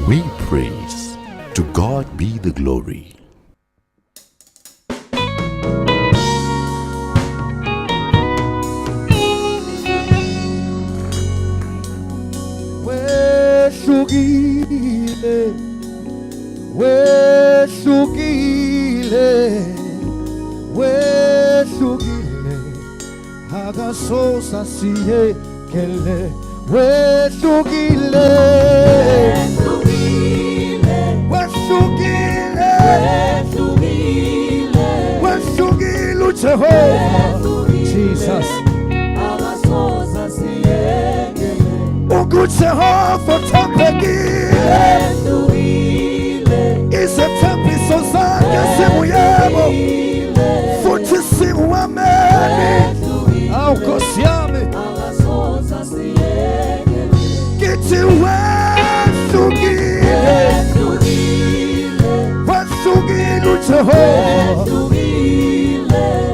we praise. To God be the glory. Wehlukile, wehlukile, wehlukile, akasosa siyekele. Wehlukile, wehlukile, wehlukile uJehova Jesus. UJehova uthembekile, izethembiso zakhe zibuyebo futhi siwameni. Awu Nkosi yami, ngithi wehlukile, wehlukile uJehova,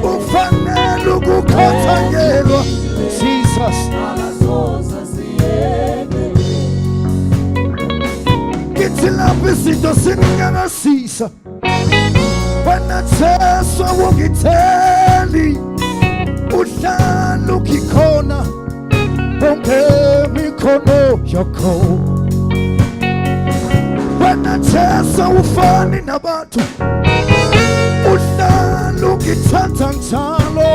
ufanele ukukhathalelwa Jesus. Ngithi lapho izinto zinyakazisa, wena Jesu awungitheli, uhlala ukhona bonke imikhono yakho. Wena Jesu awufani nabantu, uhlala ungithanda njalo,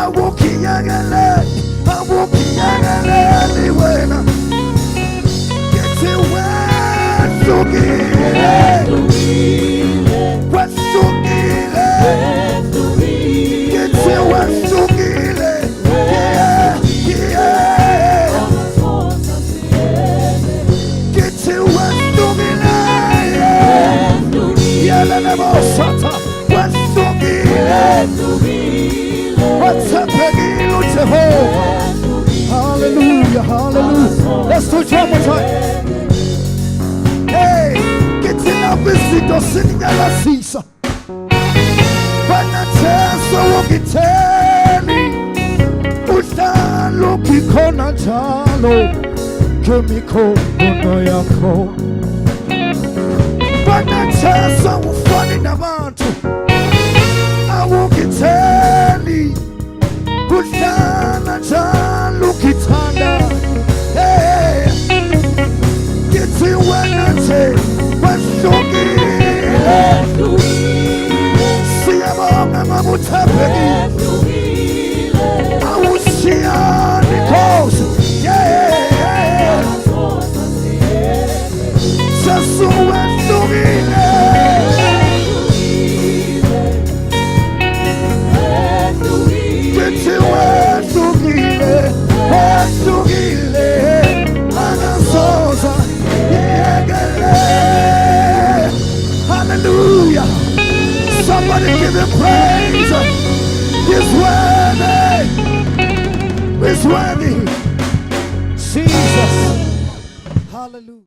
awukhiyakeleli, awukhiyakeleli wena. Ngithi wehlukile, wehlukile, ngithi wehlukile, ngithi wehlukile, yelele bosata, wehlukile, wathembekile uJehova. Hallelujah, hallelujah. Let's do it one more time. Hey, ngithi lapho izinto zinyakazisa, wena Jesu awungitheli, uhlala ukhona njalo ngemikhono yakho. Wena Jesu awufani nabantu, awungitheli, uhlala njalo ukhithanda. Hey, ngithi wena nje wehlukile, siyabonga ngoba uthembekile, awushiyani Nkosi. Yeah, Jesu wehlukile, ngithi wehlukile, wehlukile, akasoza yekele. Hallelujah. Somebody give him praise. He's worthy. He's worthy. Jesus. Hallelujah.